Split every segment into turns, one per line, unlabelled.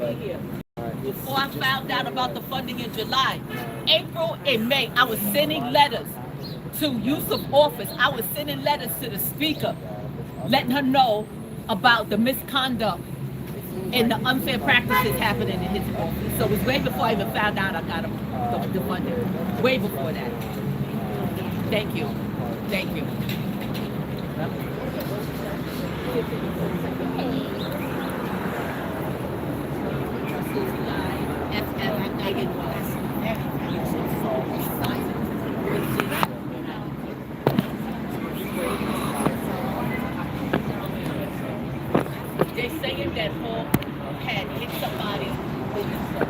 here. Before I found out about the funding in July, April and May, I was sending letters to Yusuf's office. I was sending letters to the speaker, letting her know about the misconduct and the unfair practices happening in his office. So it was way before I even found out I got the funding. Way before that. Thank you. Thank you. They're saying that Hall had hit somebody with his foot,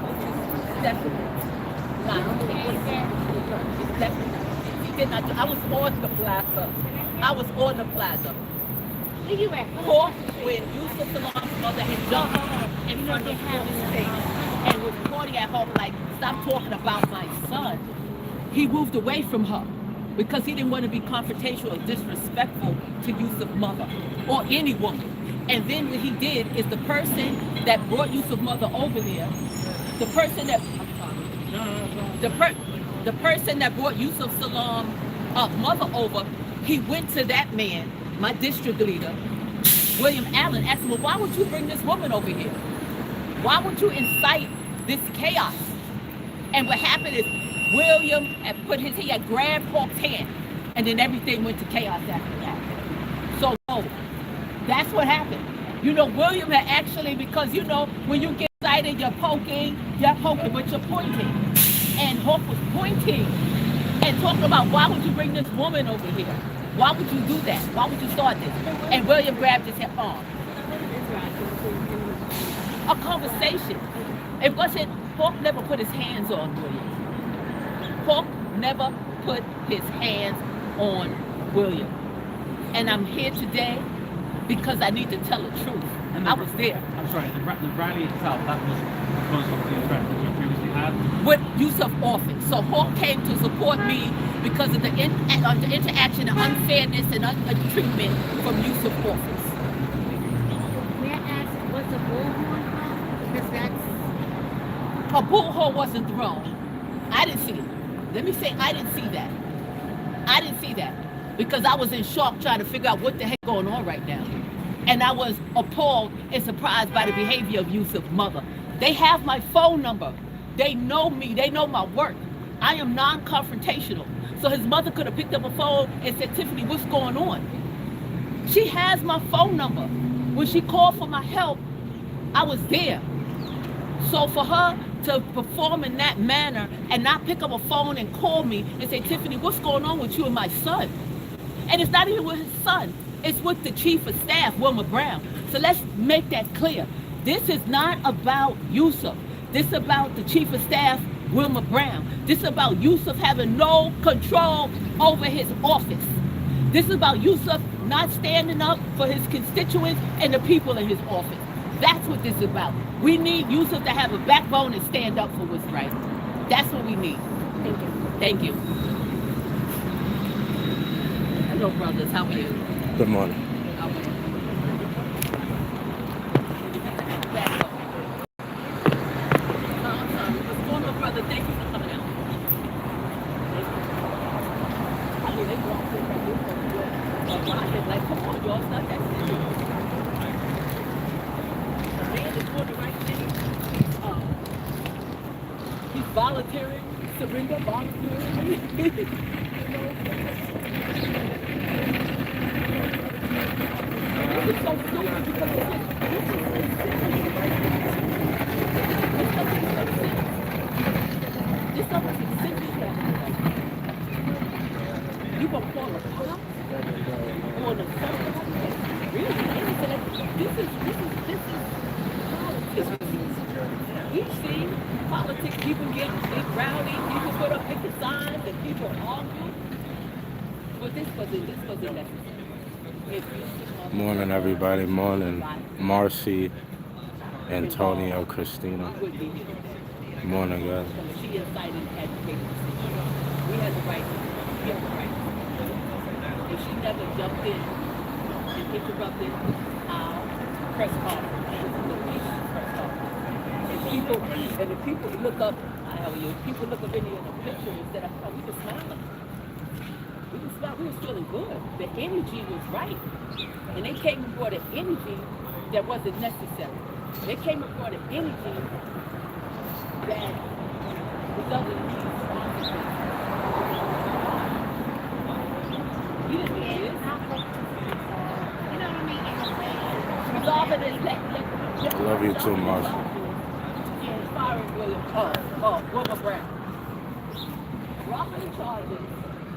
which is definitely not the case. It's definitely, he did not do, I was on the plaza. I was on the plaza.
Where you at?
Hall, when Yusuf Salam's mother had jumped in front of the station and was pointing at her like, stop talking about my son, he moved away from her because he didn't want to be confrontational or disrespectful to Yusuf's mother or any woman. And then what he did is the person that brought Yusuf's mother over there, the person that the person that brought Yusuf Salam's mother over, he went to that man, my district leader, William Allen, asked him, well, why would you bring this woman over here? Why would you incite this chaos? And what happened is William he had grabbed Hawk's hand, and then everything went to chaos after that. So that's what happened. You know, William had actually, because you know, when you get excited, you're poking, but you're pointing. And Hawk was pointing and talking about, why would you bring this woman over here? Why would you do that? Why would you start this? And William grabbed his arm. A conversation. It wasn't, Hawk never put his hands on William. Hawk never put his hands on William. And I'm here today because I need to tell the truth. And I was there.
I'm sorry, the rally itself, that was because of the threat that you previously had?
With Yusuf's office. So Hawk came to support me because of the interaction, the unfairness, and treatment from Yusuf's office.
May I ask, was the bullhorn thrown? Because that's...
A bullhorn wasn't thrown. I didn't see it. Let me say, I didn't see that. I didn't see that. Because I was in shock trying to figure out what the heck going on right now. And I was appalled and surprised by the behavior of Yusuf's mother. They have my phone number. They know me. They know my work. I am non-confrontational. So his mother could have picked up a phone and said, Tiffany, what's going on? She has my phone number. When she called for my help, I was there. So for her to perform in that manner and not pick up a phone and call me and say, Tiffany, what's going on with you and my son? And it's not even with his son. It's with the chief of staff, Wilma Brown. So let's make that clear. This is not about Yusuf. This is about the chief of staff, Wilma Brown. This is about Yusuf having no control over his office. This is about Yusuf not standing up for his constituents and the people in his office. That's what this is about. We need Yusuf to have a backbone and stand up for what's right. That's what we need.
Thank you.
Thank you. Hello, brothers. How are you?
Good morning.
What's going on, brother? Thank you for coming out. I mean, they walked in right here. Like, come on, y'all. It's not that serious. The man is doing the right thing. He's volunteering, surrender, volunteering. It's so stupid because it's like, this is this doesn't make sense. You gonna call a cop on a subject? Really? This is politics. We've seen politics, people get rowdy, people put up picket signs and people argue. But this wasn't necessary.
Morning, everybody. Morning, Marcy, Antonio, Christina. Morning, guys.
She incited agitation. We had the right. We have the right. If she never jumped in and interrupted our press conference, press conference. And the people look up, I tell you, people look up in the picture and said, oh, we just smiling. We just smiled. We was feeling good. The energy was right. And they came and brought an energy that wasn't necessary. They came and brought an energy that resulted in these consequences. You didn't do this.
You know what I mean? In a way.
Resolve it and let
I love you too, Marcy.
And firing William, Wilma Brown. Dropping the charges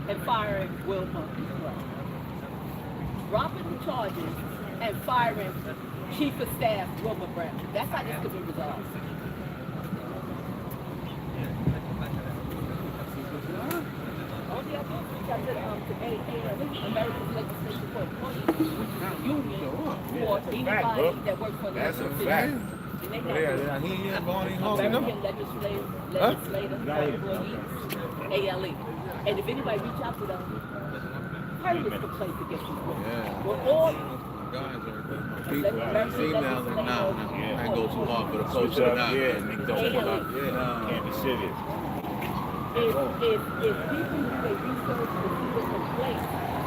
and firing Wilma Brown. Dropping the charges and firing Chief of Staff Wilma Brown. That's how this could be resolved. All the other got to American Legislation for Employees Union for anybody that works for the
That's a
city.
fact.
And they
Yeah,
have
he ain't going home.
American Legislative Employees, ALE. And if anybody reach out to them, hundreds of complaints against these women.
Yeah.
We're all
People, females and now, I go too hard for the culture or not.
Yeah, niggas don't come out.
Yeah.
Can't be serious.
if people do their research to see the complaints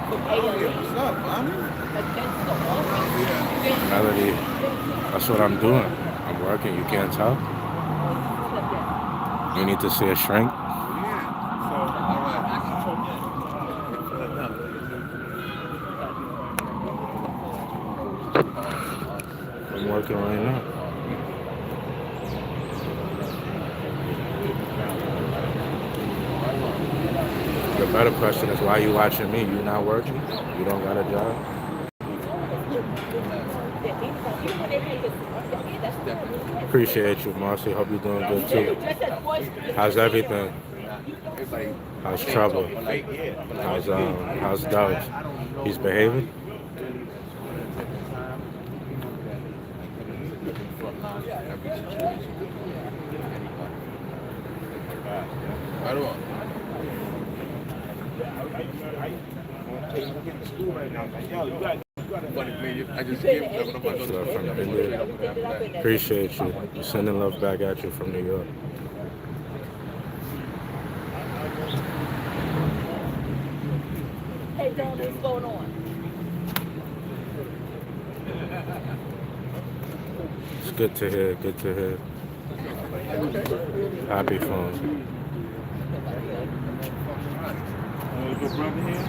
from ALE
What's up, mommy?
against the office,
Melody, that's what I'm doing. I'm working. You can't tell. You need to see a shrink. I'm working right now. The better question is, why you watching me? You not working? You don't got a job? Appreciate you, Marcy. Hope you're doing good too. How's everything? How's trouble? How's Dogs? He's behaving?
I just gave them
Love from India. Appreciate you. Sending love back at you from New York.
Hey, Don, what's going on?
It's good to hear. Good to hear. Happy for him.
Your brother here?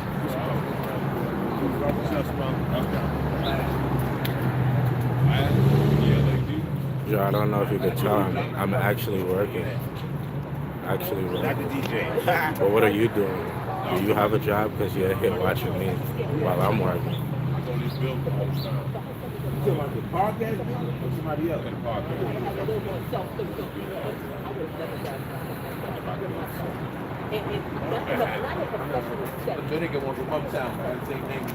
Joe, I don't know if you could tell. I'm actually working.
Not the DJ.
But what are you doing? Do you have a job? Because you're here watching me while I'm working.
The podcast or somebody else in the podcast?
So they get one from uptown. I take names.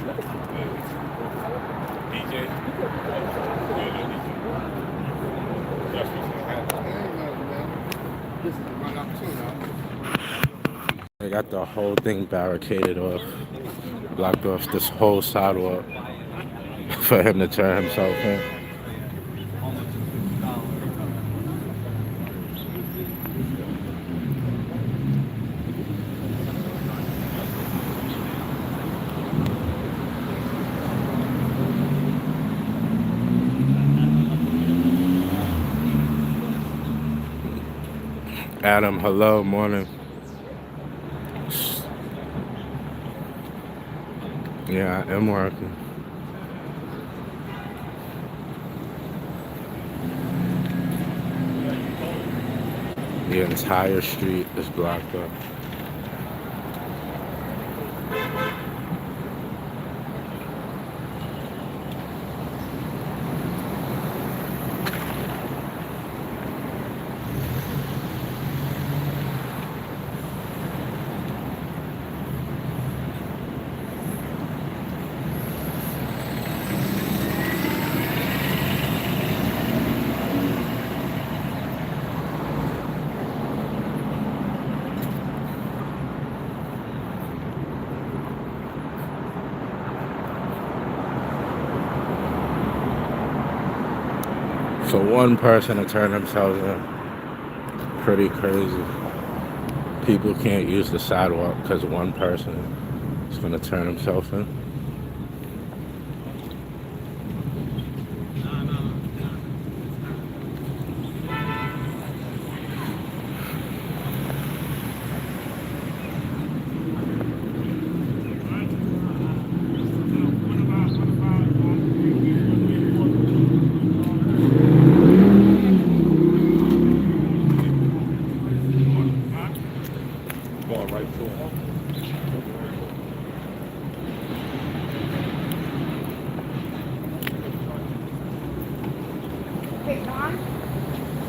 DJ.
This is the run up too now.
They got the whole thing barricaded off, blocked off this whole sidewalk for him to turn himself in. Adam, hello, morning. Yeah, I am working. The entire street is blocked up. So one person to turn themselves in. pretty crazy. People can't use the sidewalk because one person is going to turn himself in.
Going right to him.
Hey, Don,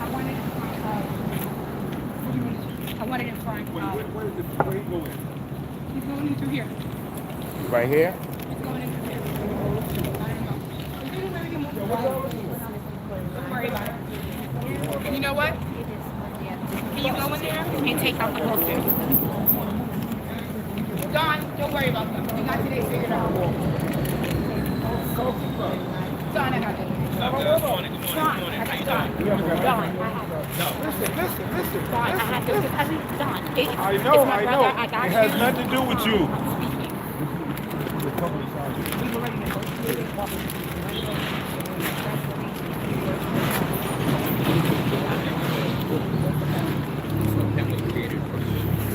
I wanted in front of. I wanted in front of.
Where you going?
He's going in through here.
Right here?
He's going in through here. I don't know. Don't worry about it. And you know what? Can you go in there and take out the groceries? Don, don't worry about them. We got today figured out. Don, I got it. Don, I got it. Don, I have it.
Listen.
Don, I have it. Don,
I know.
I got
It has
you.
nothing to do with you.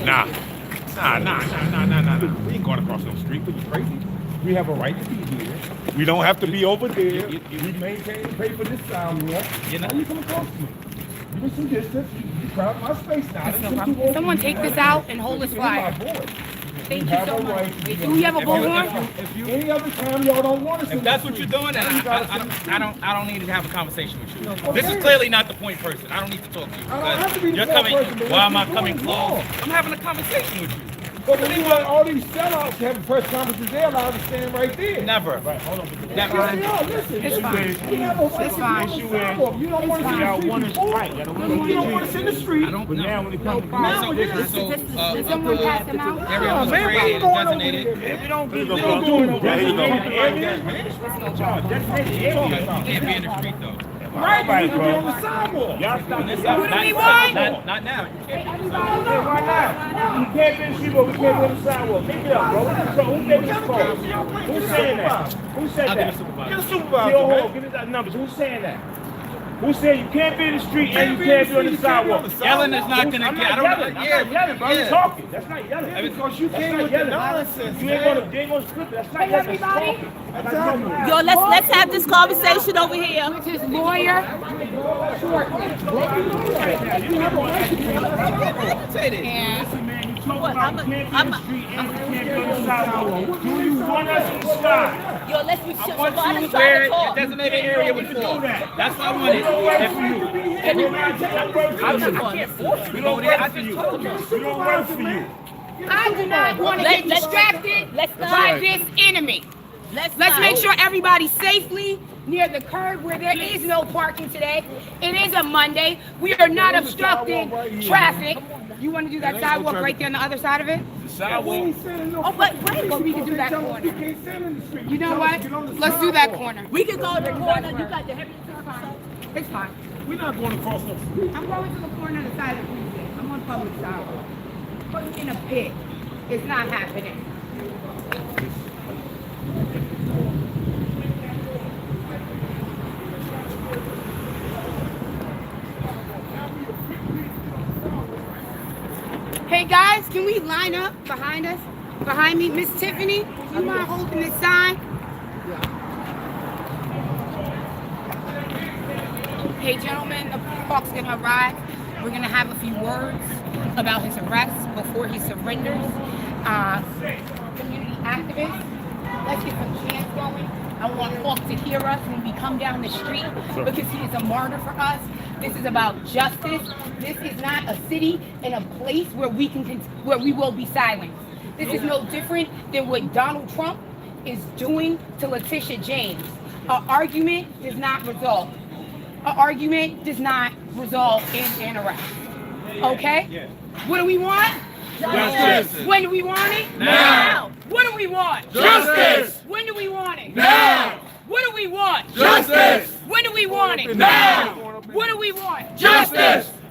Nah. We ain't going across no street. Are you crazy? We have a right to be here. We don't have to be over there. We maintain and pay for this sidewalk. You know, you come across me. Give me some distance. You crowd my space now.
That's no problem. Someone take this out and hold this flyer. Thank you so much. Wait, do we have a bullhorn?
Any other time y'all don't want us.
If that's what you're doing, then I don't need to have a conversation with you. This is clearly not the point person. I don't need to talk to you.
I don't have to be the
You're
point
coming.
person, but
Why am I
what you
coming
doing is
close?
wrong.
I'm having a conversation with you.
But when you want all these sellouts having press conferences, they're allowed to stand right there.
Never.
Never.
Never.
Listen.
It's fine.
We have a
It's fine.
You don't want to see the street before. You don't want to see the street.
I don't know.
Now when it comes to
So,
Did someone pass them out?
area was
man, we
created
ain't
and
going over
designated.
there.
We don't do
We don't do it over there.
You can't be in the street though.
Right, you can be on the sidewalk. Y'all stop this.
What do we want?
Not now. You can't be on the
Why not? You can't be in the street, but we can't be on the sidewalk. Make it up, bro. So who gave this call? Who's saying that? Who said
I'll
that?
get a supervisor.
Get a supervisor, man. Give me that numbers. Who's saying that? Who said you can't be in the street and you can't be on the sidewalk?
Yelling is not gonna
I'm
get.
not yelling. I'm not yelling, bro. I'm talking. That's not yelling.
Because you
That's
came
not
with the
yelling.
nonsense.
You ain't gonna slip it. That's not yelling. That's talking. That's talking.
Yo, let's have this conversation over here.
With his lawyer.
Do you want us to stop?
Yo, let's be sure.
I want you where a designated area would fall. That's what I wanted. I can't force you to go there. I just told you.
We don't work for you.
I do not want to get distracted by this enemy. Let's
not.
make sure everybody's safely near the curb where there is no parking today. It is a Monday. We are not obstructing traffic. You want to do that sidewalk right there on the other side of it?
Sidewalk.
Oh, but we can do that corner. You know what? Let's do that corner.
We can go to the corner. You got the heavy.
It's fine.
We're not going across no street.
I'm going to the corner of the side of the precinct. I'm on public sidewalk. Put in a pit. It's not happening. Hey guys, can we line up behind us? Behind me, Miss Tiffany, do you mind holding this sign? Hey gentlemen, the Hawk's gonna arrive. We're gonna have a few words about his arrest before he surrenders. Community activists, let's get some chants going. I want Hawk to hear us when we come down the street because he is a martyr for us. This is about justice. This is not a city and a place where we will be silenced. This is no different than what Donald Trump is doing to Letitia James. An argument does not result. An argument does not result in an arrest. Okay?
Yes.
What do we want?
Justice.
When do we want it?
Now.
What do we want?
Justice.
When do we want it?
Now.
What do we want?
Justice.
When do we want it?
Now.
What do we want?
Justice.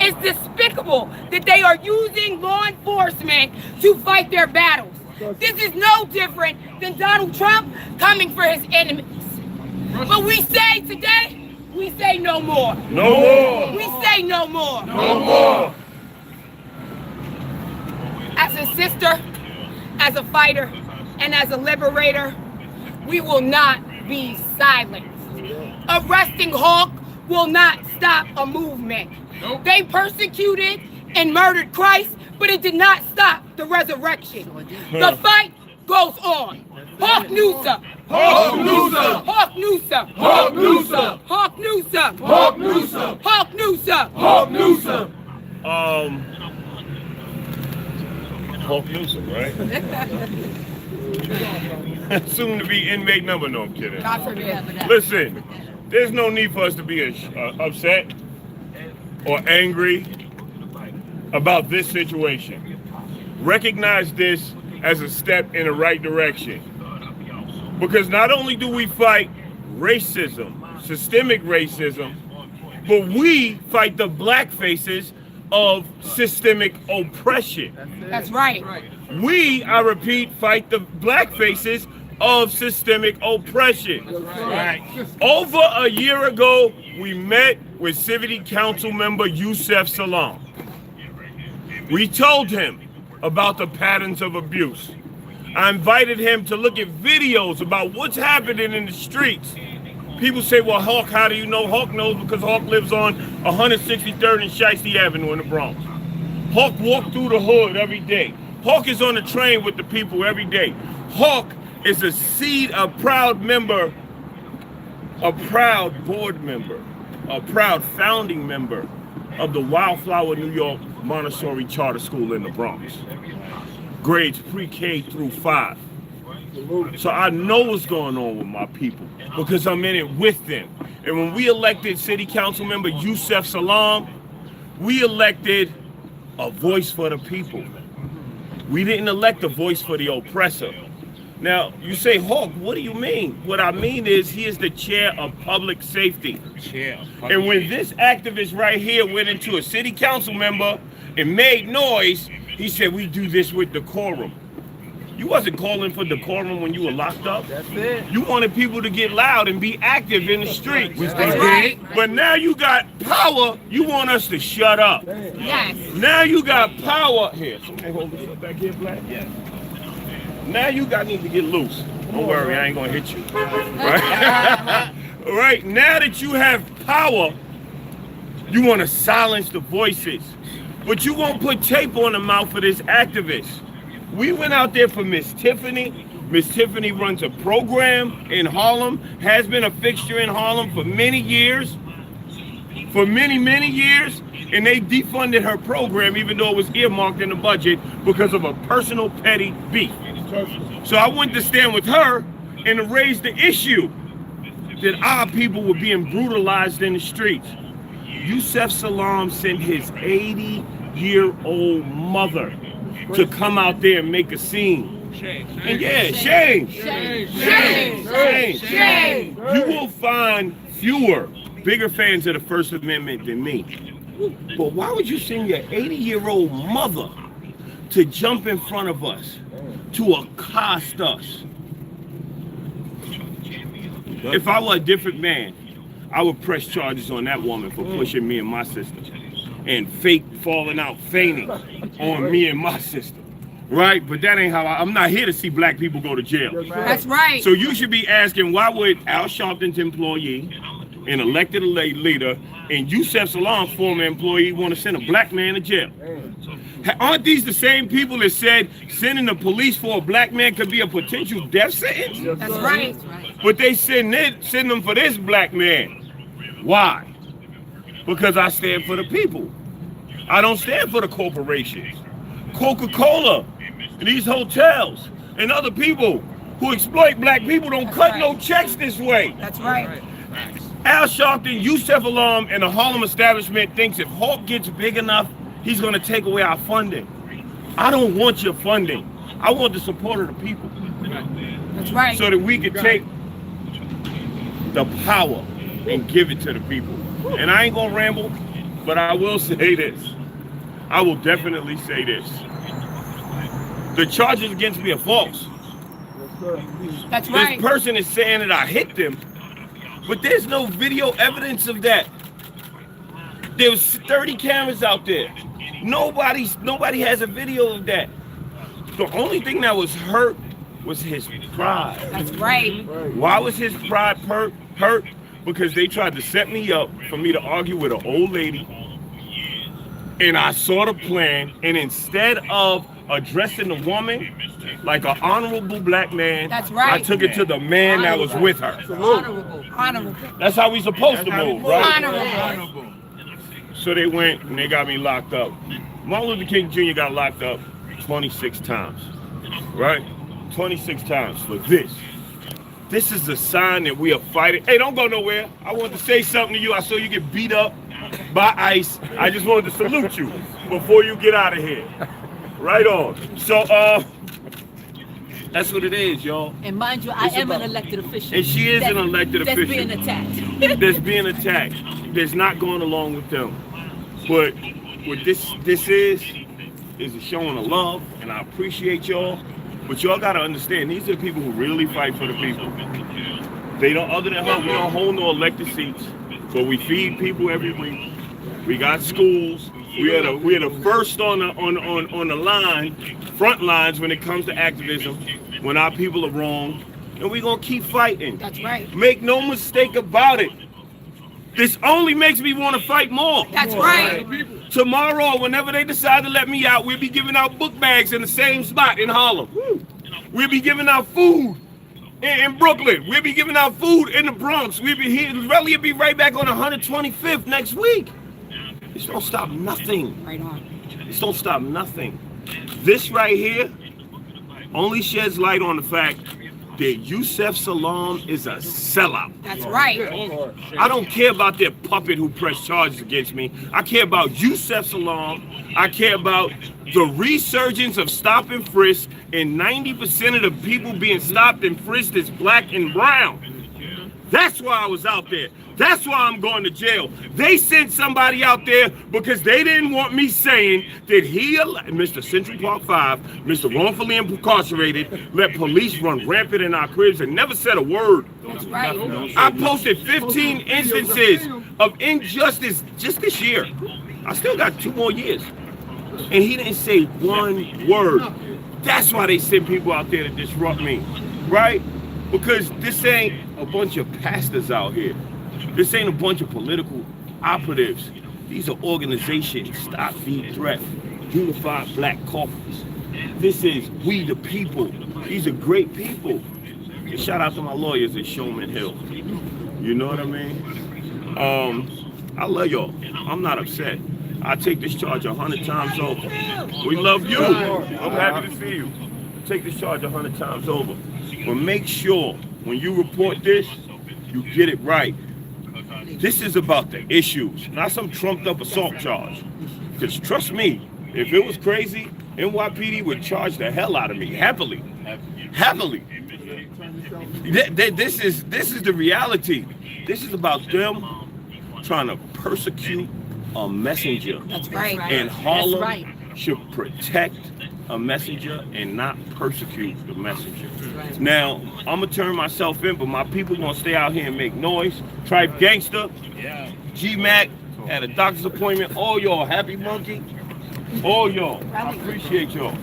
It's despicable that they are using law enforcement to fight their battles. This is no different than Donald Trump coming for his enemies. But we say today, we say no more.
No more.
We say no more.
No more.
As a sister, as a fighter, and as a liberator, we will not be silenced. Arresting Hawk will not stop a movement.
Nope.
They persecuted and murdered Christ, but it did not stop the resurrection. The fight goes on. Hawk Newsome.
Hawk Newsome.
Hawk Newsome.
Hawk Newsome.
Hawk Newsome.
Hawk Newsome.
Hawk Newsome.
Hawk Newsome. Hawk Newsome, right? Soon to be inmate number. No, I'm kidding.
God forbid.
Listen, there's no need for us to be upset or angry about this situation. Recognize this as a step in the right direction. Because not only do we fight racism, systemic racism, but we fight the black faces of systemic oppression.
That's right.
We, I repeat, fight the black faces of systemic oppression.
Right.
Over a year ago, we met with City Council member Yusef Salam. We told him about the patterns of abuse. I invited him to look at videos about what's happening in the streets. People say, well, Hawk, how do you know? Hawk knows because Hawk lives on 163rd and Shiesty Avenue in the Bronx. Hawk walks through the hood every day. Hawk is on the train with the people every day. Hawk is a proud member, a proud board member, a proud founding member of the Wildflower New York Montessori Charter School in the Bronx. Grades pre-K through 5. So I know what's going on with my people because I'm in it with them. And when we elected City Council member Yusef Salam, we elected a voice for the people. We didn't elect a voice for the oppressor. Now, you say, Hawk, what do you mean? What I mean is he is the chair of public safety. And when this activist right here went into a city council member and made noise, he said, we do this with decorum. You wasn't calling for decorum when you were locked up.
That's it.
You wanted people to get loud and be active in the streets.
That's right.
But now you got power, you want us to shut up.
Yes.
Now you got power. Here, somebody hold this up back here, Black. Yeah. Now you need to get loose. Don't worry, I ain't gonna hit you. Right? All right, now that you have power, you want to silence the voices. But you won't put tape on the mouth of this activist. We went out there for Miss Tiffany. Miss Tiffany runs a program in Harlem, has been a fixture in Harlem for many years. For many years. And they defunded her program even though it was earmarked in the budget because of a personal petty beef. So I went to stand with her and to raise the issue that our people were being brutalized in the streets. Yusef Salam sent his 80-year-old mother to come out there and make a scene. And yeah, shame. You will find fewer, bigger fans of the First Amendment than me. But why would you send your 80-year-old mother to jump in front of us, to accost us? If I were a different man, I would press charges on that woman for pushing me and my sister and fake falling out fainting on me and my sister. Right? But that ain't how I'm not here to see black people go to jail.
That's right.
So you should be asking, why would Al Sharpton's employee, an elected leader, and Yusef Salam, former employee, want to send a black man to jail? Aren't these the same people that said sending the police for a black man could be a potential death sentence?
That's right.
But they send them for this black man. Why? Because I stand for the people. I don't stand for the corporations. Coca-Cola, these hotels, and other people who exploit black people don't cut no checks this way.
That's right.
Al Sharpton, Yusef Salam, and the Harlem establishment thinks if Hawk gets big enough, he's going to take away our funding. I don't want your funding. I want the support of the people.
That's right.
So that we can take the power and give it to the people. And I ain't going to ramble. But I will say this. I will definitely say this. The charges against me are false.
That's right.
This person is saying that I hit them, but there's no video evidence of that. There was 30 cameras out there. Nobody has a video of that. The only thing that was hurt was his pride.
That's right.
Why was his pride hurt? Because they tried to set me up for me to argue with an old lady, and I saw the plan, and instead of addressing the woman like an honorable black man,
That's right.
I took it to the man that was with her.
Honorable.
That's how we supposed to move, right?
Honorable.
So they went and they got me locked up. Martin Luther King Jr. got locked up 26 times, right? 26 times for this. This is a sign that we are fighting. Hey, don't go nowhere. I want to say something to you. I saw you get beat up by ICE. I just wanted to salute you before you get out of here. Right on. So, that's what it is, y'all.
And mind you, I am an elected official.
And she is an elected official.
That's being attacked.
That's being attacked. That's not going along with them. But what this is a showing of love, and I appreciate y'all. But y'all gotta understand, these are the people who really fight for the people. They don't, other than her, we don't hold no elected seats, but we feed people every week. We got schools. We are the first on the line, front lines when it comes to activism, when our people are wrong, and we're gonna keep fighting.
That's right.
Make no mistake about it. This only makes me want to fight more.
That's right.
Tomorrow, whenever they decide to let me out, we'll be giving out book bags in the same spot in Harlem. We'll be giving out food in Brooklyn. We'll be giving out food in the Bronx. We'll be here. Relly will be right back on 125th next week. This don't stop nothing.
Right on.
This don't stop nothing. This right here only sheds light on the fact that Yusef Salaam is a sellout.
That's right.
I don't care about their puppet who pressed charges against me. I care about Yusef Salaam. I care about the resurgence of stop and frisk, and 90% of the people being stopped and frisked is black and brown. That's why I was out there. That's why I'm going to jail. They sent somebody out there because they didn't want me saying that Mr. Central Park 5, Mr. Wrongfully Incarcerated, let police run rampant in our cribs and never said a word.
That's right.
I posted 15 instances of injustice just this year. I still got 2 more years. And he didn't say one word. That's why they send people out there to disrupt me, right? Because this ain't a bunch of pastors out here. This ain't a bunch of political operatives. These are organizations, Stop Feed Threat, Unified Black Caucus. This is we the people. These are great people. And shout out to my lawyers at Showman Hill. You know what I mean? I love y'all. I'm not upset. I take this charge 100 times over. We love you. I'm happy to see you. Take this charge 100 times over. But make sure when you report this, you get it right. This is about the issues, not some trumped up assault charge. Because trust me, if it was crazy, NYPD would charge the hell out of me, happily. Happily. This is the reality. This is about them trying to persecute a messenger.
That's right.
And Harlem should protect a messenger and not persecute the messenger. Now, I'm gonna turn myself in, but my people gonna stay out here and make noise. Trife Gangsta, G-Mac, at a doctor's appointment. All y'all, Happy Monkey, all y'all. I appreciate y'all.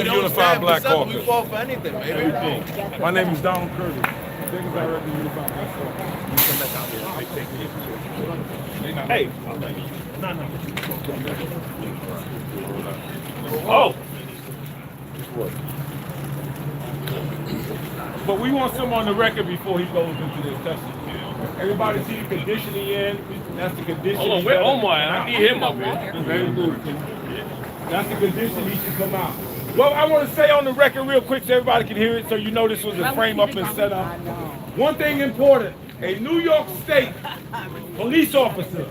Unified Black Caucus.
We fall for anything, man.
Everything. My name is Donald Curtis. Executive Director of Unified Black Caucus.
Hey, oh.
But we want some on the record before he goes into this testimony. Everybody see the condition he in. That's the condition.
Hold on, where Omar? I need him up here.
Very good. That's the condition he should come out. Well, I want to say on the record real quick so everybody can hear it, so you know this was a frame up and set up. One thing important, a New York State police officer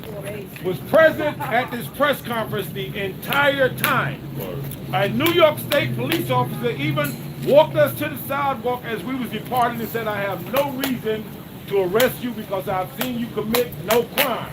was present at this press conference the entire time. A New York State police officer even walked us to the sidewalk as we was departing and said, I have no reason to arrest you because I've seen you commit no crime.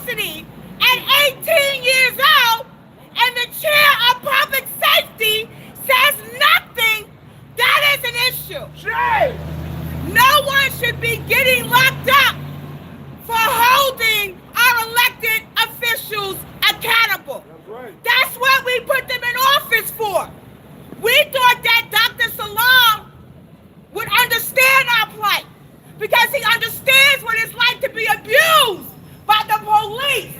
custody at 18 years old, and the chair of public safety says nothing, that is an issue. No one should be getting locked up for holding our elected officials accountable. That's what we put them in office for. We thought that Dr. Salam would understand our plight because he understands what it's like to be abused by the police.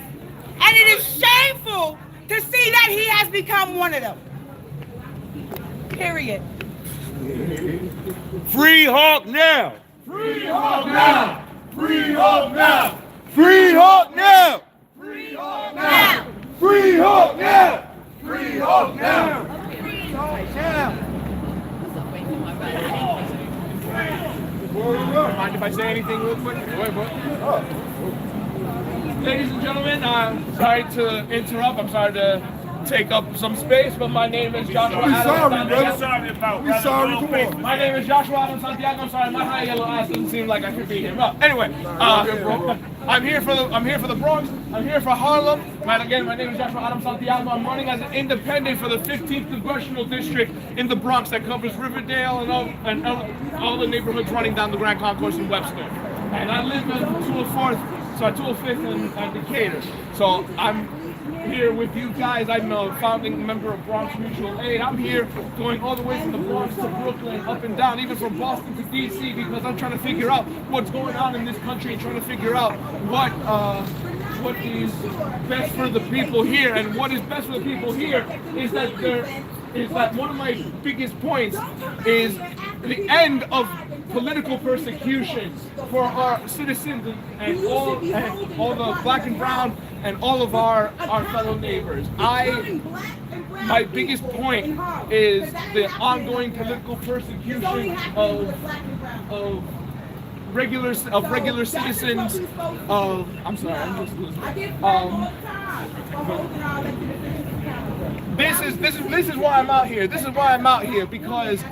And it is shameful to see that he has become one of them. Period.
Free Hawk now!
Free Hawk now! Free Hawk now!
Free Hawk now!
Free Hawk now! Free Hawk now! Free Hawk now!
Mind if I say anything real quick? Ladies and gentlemen, I'm sorry to interrupt. I'm sorry to take up some space, but my name is Joshua Adams. My name is Joshua Adams Santiago. I'm sorry, my high yellow eyes doesn't seem like I should be here. Well, anyway, I'm here for the Bronx. I'm here for Harlem. Again, my name is Joshua Adams Santiago. I'm running as an independent for the 15th Congressional District in the Bronx that covers Riverdale and all the neighborhoods running down the Grand Concourse in Webster. And I live in 205th and Decatur. So I'm here with you guys. I'm a founding member of Bronx Mutual Aid. I'm here going all the way from the Bronx to Brooklyn, up and down, even from Boston to DC, because I'm trying to figure out what's going on in this country and trying to figure out what is best for the people here. And what is best for the people here is that one of my biggest points is the end of political persecution for our citizens and all the black and brown and all of our fellow neighbors. My biggest point is the ongoing political persecution of regular citizens. I'm sorry, I'm just losing. This is why I'm out here. This is why I'm out here because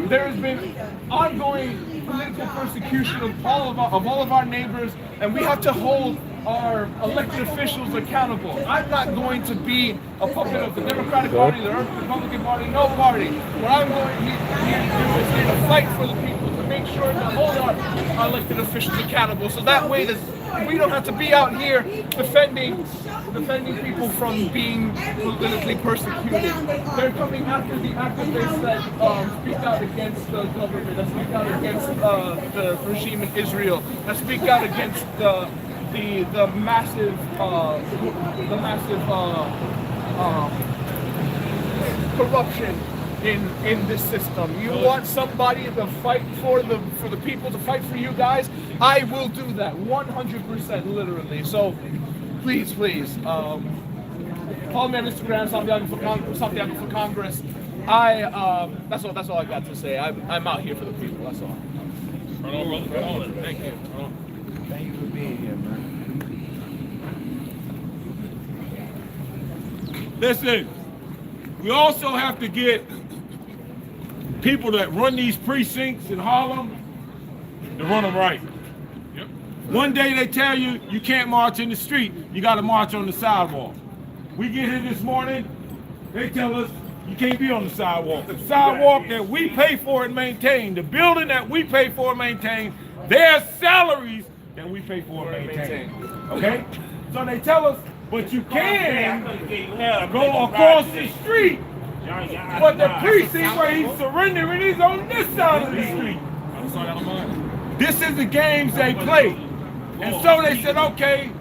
there has been ongoing political persecution of all of our neighbors, and we have to hold our elected officials accountable. I'm not going to be a puppet of the Democratic Party, the Republican Party, no party. What I'm going here is to fight for the people, to make sure to hold our elected officials accountable, so that way that we don't have to be out here defending people from being politically persecuted. They're coming after the activists that speak out against the government, that speak out against the regime in Israel, that speak out against the massive corruption in this system. You want somebody to fight for the people, to fight for you guys? I will do that 100%, literally. So please, follow me on Instagram, Santiago for Congress. That's all I got to say. I'm out here for the people. That's all. Right on, brother. Thank you.
Thank you for being here, man.
Listen, we also have to get people that run these precincts in Harlem to run them right. Yep. One day they tell you you can't march in the street, you got to march on the sidewalk. We get here this morning, they tell us you can't be on the sidewalk. The sidewalk that we pay for and maintain, the building that we pay for and maintain, their salaries that we pay for and maintain. Okay? So they tell us, but you can go across the street. But the precinct where he's surrendering is on this side of the street. This is the games they play. And so they said, okay,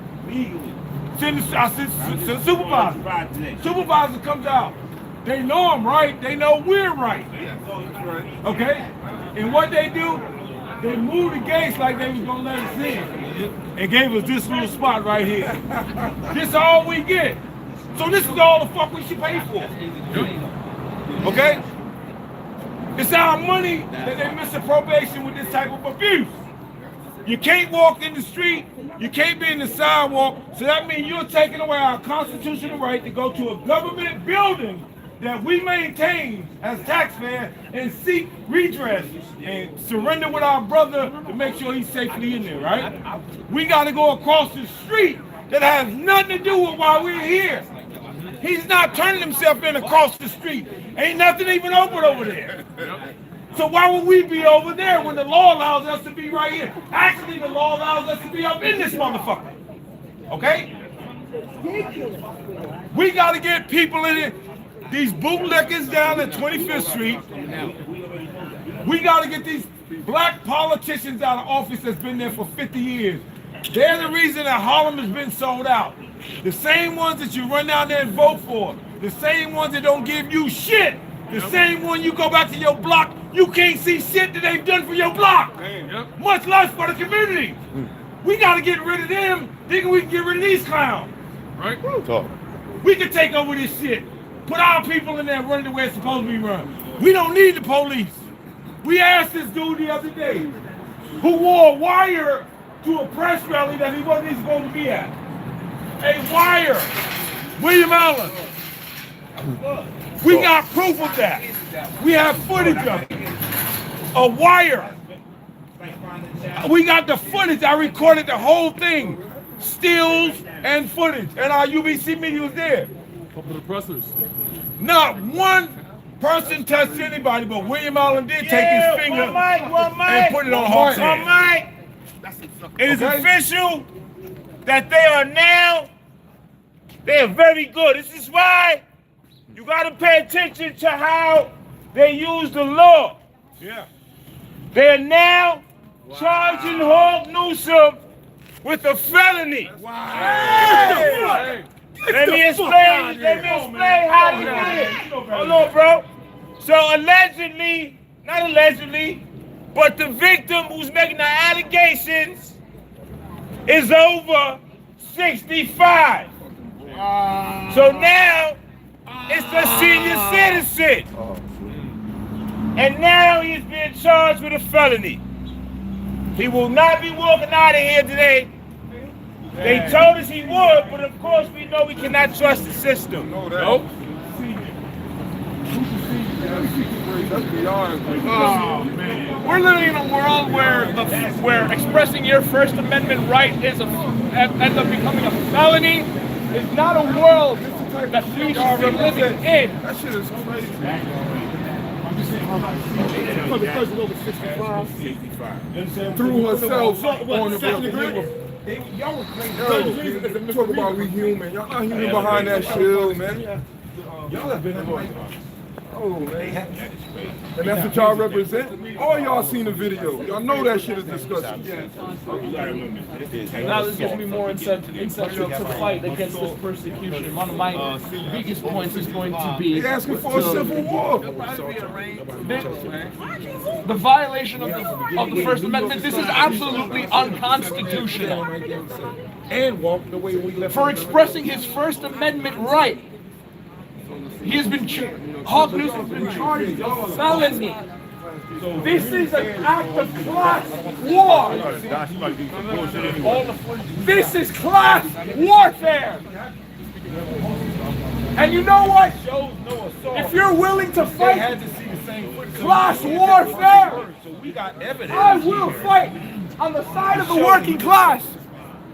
send the supervisor. Supervisor comes out. They know I'm right. They know we're right. Okay? And what they do, they move the gates like they was going to let us in. And gave us this little spot right here. This is all we get. So this is all the fuck we should pay for. Okay? It's our money that they misappropriation with this type of abuse. You can't walk in the street, you can't be in the sidewalk, so that means you're taking away our constitutional right to go to a government building
that we maintain as taxpayers and seek redress and surrender with our brother to make sure he's safely in there, right? We got to go across the street that has nothing to do with why we're here. He's not turning himself in across the street. Ain't nothing even open over there. So why would we be over there when the law allows us to be right here? Actually, the law allows us to be up in this motherfucker. Okay? We got to get people in it. These bootlickers down at 25th Street. We got to get these black politicians out of office that's been there for 50 years. They're the reason that Harlem has been sold out. The same ones that you run down there and vote for. The same ones that don't give you shit. The same one you go back to your block, you can't see shit that they've done for your block. Much less for the community. We got to get rid of them, thinking we can get rid of these clowns. Right? We can take over this shit. Put our people in there running the way it's supposed to be run. We don't need the police. We asked this dude the other day who wore a wire to a press rally that he wasn't even supposed to be at. A wire. William Allen. We got proof of that. We have footage of it. A wire. We got the footage. I recorded the whole thing. Stills and footage. And our UBC media was there.
Couple of the pressers.
Not one person touched anybody, but William Allen did take his finger and put it on Hawk's head.
It is official that they are very good. This is why you got to pay attention to how they use the law.
Yeah.
They are now charging Hawk Newsome with a felony.
Wow.
Let me explain how he did it. Hold on, bro. So allegedly, not allegedly, but the victim who's making the allegations is over 65. So now it's a senior citizen. And now he's being charged with a felony. He will not be walking out of here today. They told us he would, but of course we know we cannot trust the system. Nope.
We're living in a world where expressing your First Amendment right ends up becoming a felony. It's not a world that we should be living in.
That shit is crazy.
The person over 65.
Threw herself on the y'all were crazy. Talk about we human. Y'all not human behind that shield, man. Y'all have been oh, man. And that's what y'all represent. All y'all seen the video. Y'all know that shit is disgusting.
Now this gives me more incentive to fight against this persecution. One of my biggest points is going to be
They're asking for a civil war.
the violation of the First Amendment. This is absolutely unconstitutional.
And walk the way we left.
For expressing his First Amendment right, he has been Hawk Newsome has been charged with felony. This is an act of class war. This is class warfare. And you know what? If you're willing to fight class warfare, I will fight on the side of the working class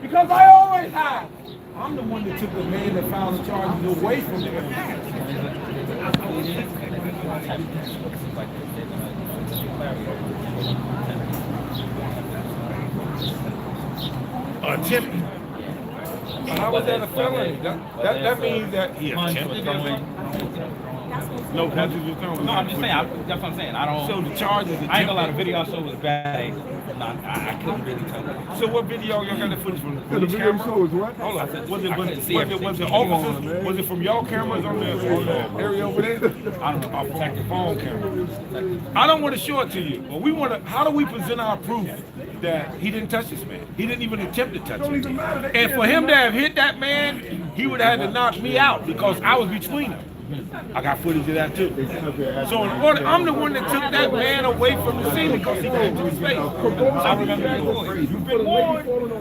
because I always have.
I'm the one that took the man that filed the charges away from him.
Attempted.
How was that a felony? That means that he attempted it.
No, that's I'm just saying. That's what I'm saying. I don't.
So the charges.
I ain't gonna lie. The video I showed was bad. I couldn't really tell.
So what video y'all got the footage from? The
police
video
camera?
shows what?
Hold on.
Was it
everything.
officers? Was it from y'all cameras on the area over there?
I don't know. I'll protect the
Phone camera. I don't want to show it to you, but we want to. How do we present our proof that he didn't touch this man? He didn't even attempt to touch him. And for him to have hit that man, he would have had to knock me out because I was between them. I got footage of that too. So in order, I'm the one that took that man away from the scene because he came to his face. I remember that.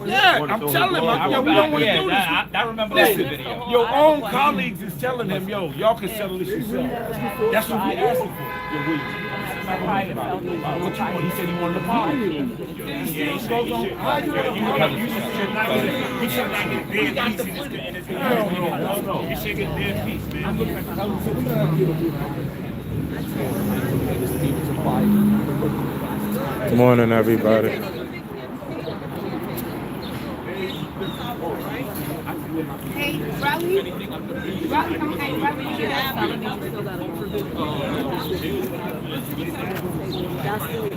Yeah, I'm telling him, yo, we don't want to do this.
I remember
Listen,
that video.
your own colleagues is telling him, yo, y'all can settle this yourself. That's what we asking for. Yo, William. What you want? He said he wanted to party.
You should not get dead peace in this No. You should get dead peace, man.
Good morning, everybody.
Hey, Relly.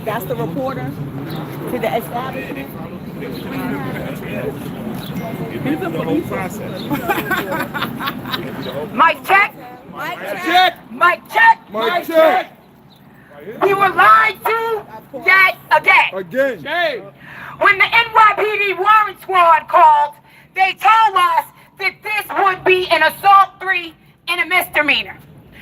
That's the reporter to the establishment.
The whole process.
Mic check.
Mic check.
Mic check. We were lied to yet again.
Hey.
When the NYPD warrant squad called, they told us that this would be an assault 3 and a misdemeanor.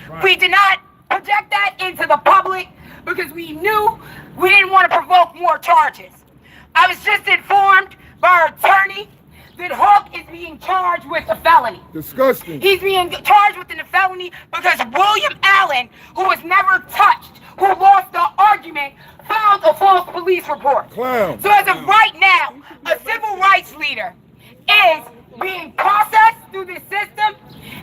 Right. We did not project that into the public because we knew we didn't want to provoke more charges. I was just informed by our attorney that Hawk is being charged with a felony.
Disgusting.
He's being charged with a felony because William Allen, who was never touched, who lost the argument, filed a false police report.
Clown.
So as of right now, a civil rights leader is being processed through this system,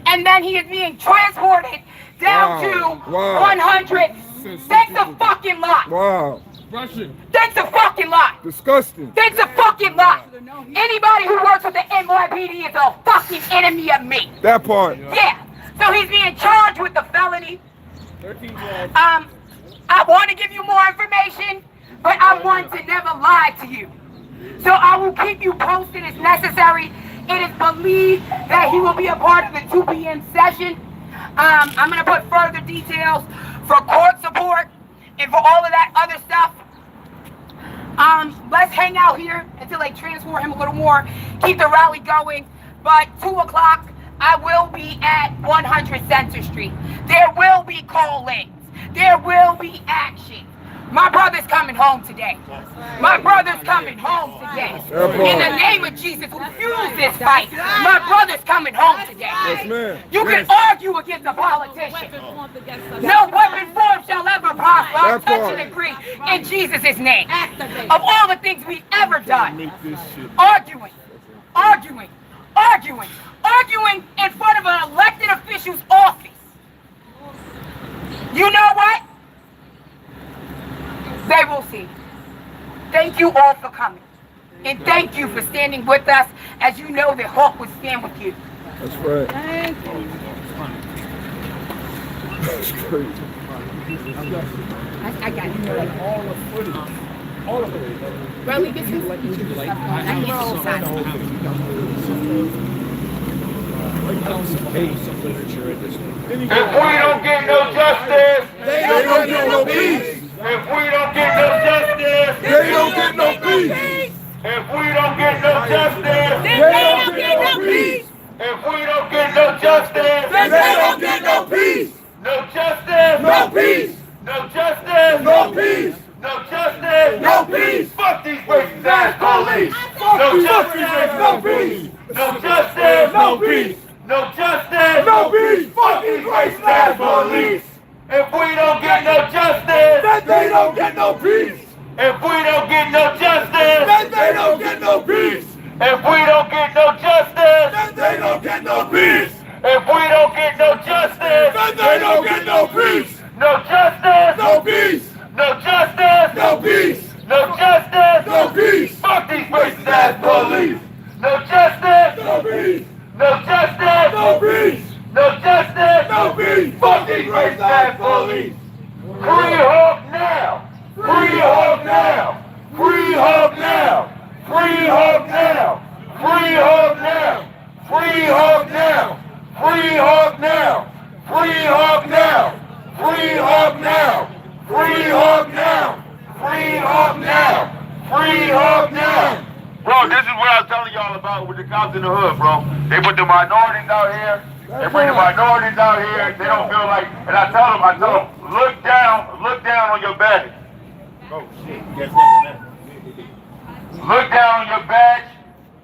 and then he is being transported down to 100. Thanks a fucking lot.
Wow.
Russian.
Thanks a fucking lot.
Disgusting.
Thanks a fucking lot. Anybody who works with the NYPD is a fucking enemy of me.
That part.
Yeah. So he's being charged with the felony. I want to give you more information, but I want to never lie to you. So I will keep you posted as necessary. It is believed that he will be a part of the 2 p.m. session. I'm going to put further details for court support and for all of that other stuff. Let's hang out here until they transport him a little more, keep the rally going. But 2 o'clock, I will be at 100 Center Street. There will be call-ins. There will be action. My brother's coming home today. My brother's coming home today. In the name of Jesus, refuse this fight. My brother's coming home today.
Yes, ma'am.
You can argue against a politician. No weapon formed shall ever prosper. I touch and agree in Jesus' name. Of all the things we've ever done, arguing in front of an elected official's office. You know what? They will see. Thank you all for coming. And thank you for standing with us, as you know that Hawk would stand with you.
That's right.
Thank you.
That's crazy.
I got you.
Like all the footage. All of it.
Relly, this is what you should do. I can't hold silent.
If we don't get no justice,
They don't get no peace.
if we don't get no justice,
They don't get no peace.
if we don't get no justice,
They don't get no peace.
if we don't get no justice,
They don't get no peace.
no justice,
No peace.
no justice,
No peace.
no justice,
No peace.
fuck these racist ass police,
Fuck these fuckers. No peace.
no justice,
No peace.
no justice,
No peace. Fuck these racist ass police.
if we don't get no justice,
That they don't get no peace.
if we don't get no justice,
That they don't get no peace.
if we don't get no justice,
That they don't get no peace.
if we don't get no justice,
That they don't get no peace.
no justice,
No peace.
no justice,
No peace.
no justice,
No peace.
fuck these racist ass police, no justice,
No peace.
no justice,
No peace.
no justice,
No peace. Fuck these racist ass police.
free Hawk now, free Hawk now, free Hawk now, free Hawk now, free Hawk now, free Hawk now, free Hawk now, free Hawk now, free Hawk now, free Hawk now, free Hawk now, free Hawk now. Bro, this is what I was telling y'all about with the cops in the hood, bro. They put the minorities out here.
They bring the minorities out here. They don't feel like. And I tell them, look down on your badge. Oh shit! Look down on your badge.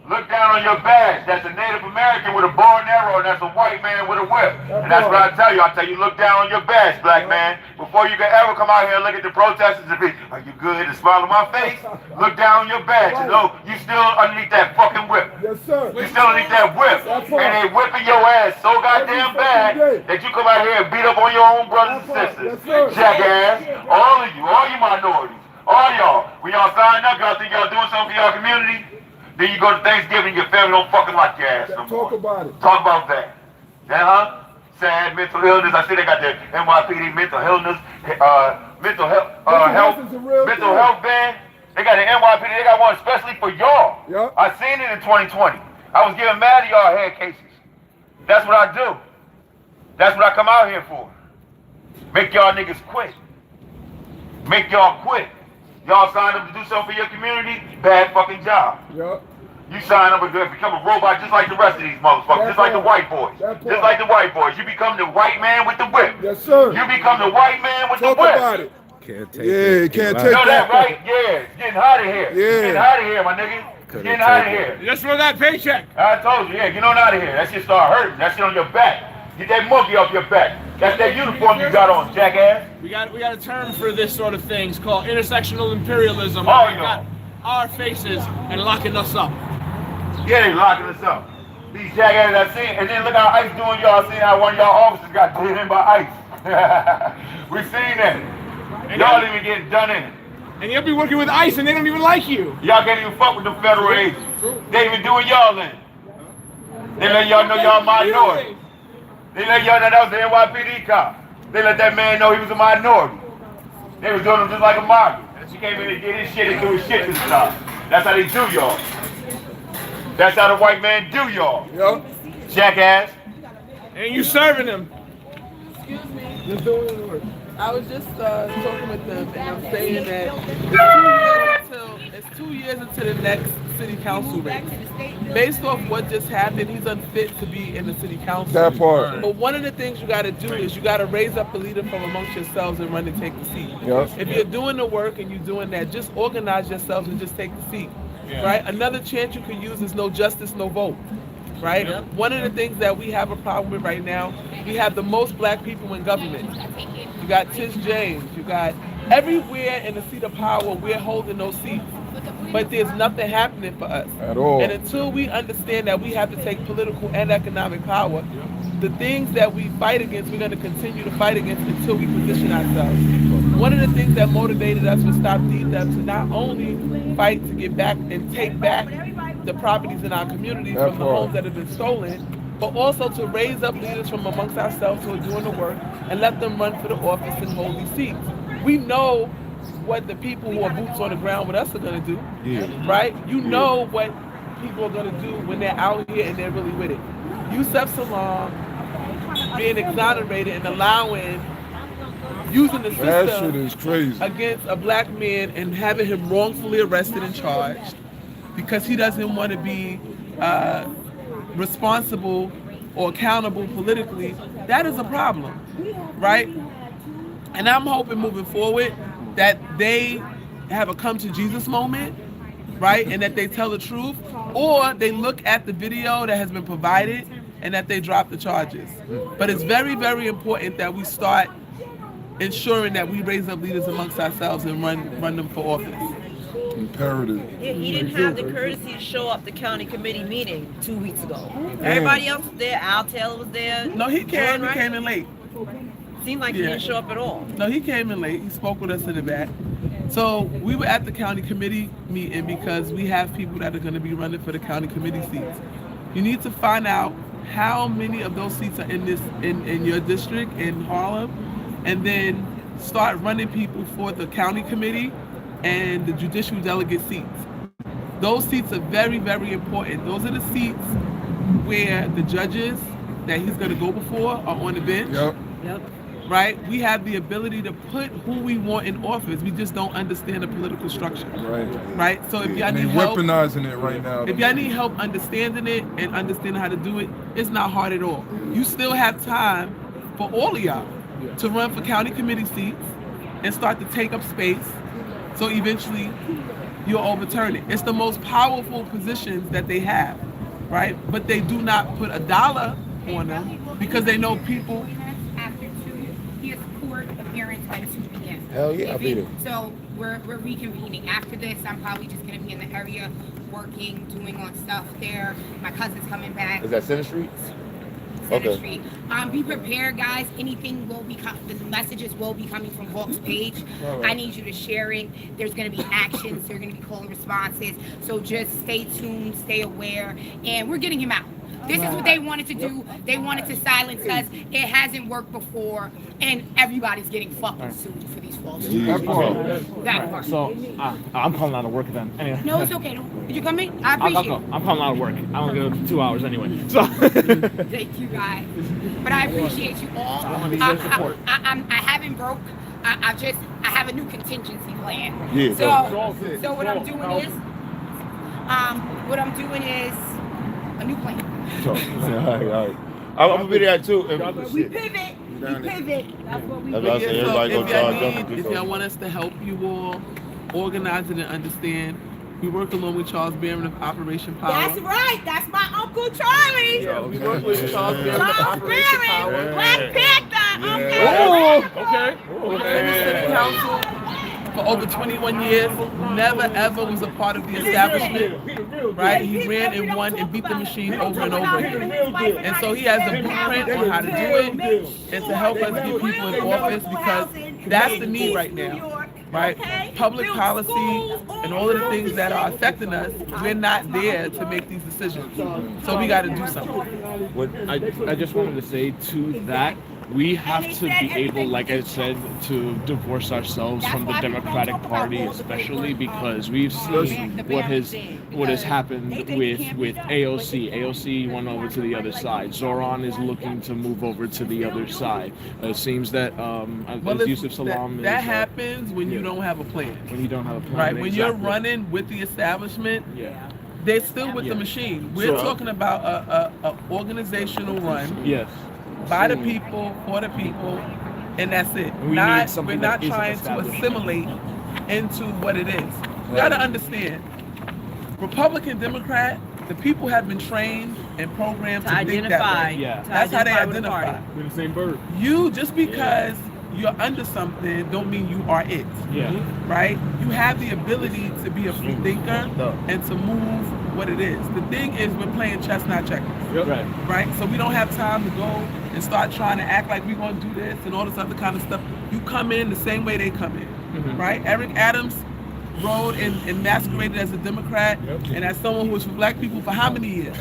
Look down on your badge. That's a Native American with a bow and arrow, and that's a white man with a whip. And that's what I tell you. I tell you, look down on your badge, black man. Before you can ever come out here and look at the protesters and be, are you good? And smile on my face. Look down on your badge. You know, you still underneath that fucking whip.
Yes, sir.
You still underneath that whip. And they whipping your ass so goddamn bad that you come out here and beat up on your own brothers and sisters. Jackass. All of you minorities. All y'all. When y'all sign up, y'all think y'all doing something for y'all community? Then you go to Thanksgiving, your family don't fucking like your ass no more.
Talk about it.
Talk about that. Sad mental illness. I see they got the NYPD mental illness, mental health band. They got the NYPD. They got one especially for y'all.
Yep.
I seen it in 2020. I was getting mad at y'all head cases. That's what I do. That's what I come out here for. Make y'all niggas quit. Make y'all quit. Y'all sign up to do something for your community, bad fucking job.
Yep.
You sign up and become a robot just like the rest of these motherfuckers, just like the white boys. Just like the white boys. You become the white man with the whip.
Yes, sir.
You become the white man with the whip.
Talk about it.
Can't take
it. Can't take
You know
that.
that, right? Yeah. It's getting hot in here.
Yeah.
It's getting hot in here, my nigga. It's getting hot in here.
Just for that paycheck.
I told you, yeah, get on out of here. That shit start hurting. That shit on your back. Get that monkey off your back. That's that uniform you got on, jackass.
We got a term for this sort of thing. It's called intersectional imperialism.
Oh,
we got our faces and locking us up.
Yeah, they locking us up. These jackasses I seen, and then look how ICE doing y'all. Seen how one of y'all officers got done in by ICE. We seen that. And y'all even getting done in it.
And you'll be working with ICE and they don't even like you.
Y'all can't even fuck with the federal agents. They even doing y'all in. They let y'all know y'all minority. They let y'all know that was the NYPD cop. They let that man know he was a minority. They was doing him just like a market. And she came in and did his shit and do his shit this time. That's how they do y'all. That's how the white man do y'all.
Yep.
Jackass.
And you serving them.
Excuse me. I was just talking with them, and I'm saying that it's 2 years into the next city council race. Based off what just happened, he's unfit to be in the city council.
That part.
But one of the things you got to do is you got to raise up a leader from amongst yourselves and run and take the seat.
Yep.
If you're doing the work and you're doing that, just organize yourselves and just take the seat. Right? Another chant you can use is no justice, no vote. Right? Yep. One of the things that we have a problem with right now, we have the most black people in government. You got Tish James, you got everywhere in the seat of power, we're holding those seats. But there's nothing happening for us.
At all.
And until we understand that we have to take political and economic power, the things that we fight against, we're going to continue to fight against until we position ourselves. One of the things that motivated us with Stop D-Theft to not only fight to get back and take back the properties in our community from the homes that have been stolen, but also to raise up leaders from amongst ourselves who are doing the work and let them run for the office and hold these seats. We know what the people who are boots on the ground with us are going to do, right? You know what people are going to do when they're out here and they're really with it. Yusef Salaam being exonerated and allowing, using the system
that shit is crazy.
against a black man and having him wrongfully arrested and charged because he doesn't want to be responsible or accountable politically, that is a problem, right? And I'm hoping moving forward that they have a come to Jesus moment, right? And that they tell the truth, or they look at the video that has been provided and that they drop the charges. But it's very, very important that we start ensuring that we raise up leaders amongst ourselves and run them for office.
Imperative.
Yeah, he didn't have the courtesy to show up the county committee meeting 2 weeks ago. Everybody else was there. Al Taylor was there.
No, he came. He came in late.
Seemed like he didn't show up at all.
No, he came in late. He spoke with us in the back. So we were at the county committee meeting because we have people that are going to be running for the county committee seats. You need to find out how many of those seats are in your district in Harlem, and then start running people for the county committee and the judicial delegate seats. Those seats are very, very important. Those are the seats where the judges that he's going to go before are on the bench.
Yep.
right? We have the ability to put who we want in office. We just don't understand the political structure. Right? So if y'all need help,
weaponizing it right now.
if y'all need help understanding it and understanding how to do it, it's not hard at all. You still have time for all of y'all to run for county committee seats and start to take up space. So eventually you'll overturn it. It's the most powerful positions that they have, right? But they do not put a dollar on them because they know people.
After 2, he has court appearance at 2 p.m.
Hell yeah, I'll be there.
So we're reconvening. After this, I'm probably just gonna be in the area working, doing on stuff there. My cousin's coming back.
Is that Center Street?
Center Street. Be prepared, guys. Anything will be the messages will be coming from Hawk's page. I need you to share it. There's going to be actions. There's going to be call and responses. So just stay tuned, stay aware, and we're getting him out. This is what they wanted to do. They wanted to silence us. It hasn't worked before, and everybody's getting fucking sued for these false claims. That part.
So I'm calling out of work then. Anyway.
No, it's okay. Did you come in? I appreciate it.
I'm calling out of work. I only go 2 hours anyway. So
thank you guys. But I appreciate you all. I haven't broke. I have a new contingency plan.
Yeah.
So what I'm doing is a new plan.
All right. I'm gonna be there too.
We pivot. That's what we do.
If y'all want us to help you all organize it and understand, we work along with Charles Barron of Operation Power.
That's right. That's my Uncle Charlie.
Yeah, we work with Charles Barron of Operation Power.
Black Panther.
okay.
City Council for over 21 years, never ever was a part of the establishment, right? He ran and won and beat the machine over and over again. And so he has a blueprint on how to do it and to help us get people in office because that's the need right now, right? Public policy and all of the things that are affecting us, we're not there to make these decisions. So we got to do something.
What I just wanted to say to that, we have to be able, like I said, to divorce ourselves from the Democratic Party, especially because we've seen what has happened with AOC. AOC went over to the other side. Zoran is looking to move over to the other side. It seems that Yusuf Salam
that happens when you don't have a plan.
When you don't have a plan,
right? When you're running with the establishment, they're still with the machine. We're talking about a organizational run.
Yes.
By the people, for the people, and that's it. We're not trying to assimilate into what it is. You gotta understand, Republican, Democrat, the people have been trained and programmed to think that way. That's how they identify.
We're the same bird.
You, just because you're under something, don't mean you are it. Right? You have the ability to be a free thinker and to move what it is. The thing is, we're playing chess, not checkers. Right? So we don't have time to go and start trying to act like we're going to do this and all this other kind of stuff. You come in the same way they come in. Right? Eric Adams rode and masqueraded as a Democrat and as someone who was for black people for how many years?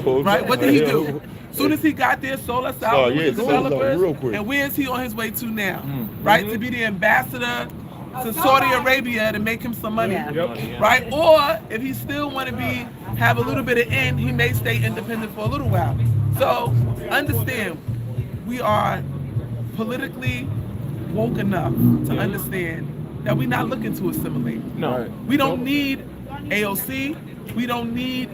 Right? What did he do? As soon as he got there, sold us out with the developers. And where is he on his way to now? Right? To be the ambassador to Saudi Arabia to make him some money. Right? Or if he still want to have a little bit of in, he may stay independent for a little while. So understand, we are politically woke enough to understand that we're not looking to assimilate.
No.
We don't need AOC. We don't need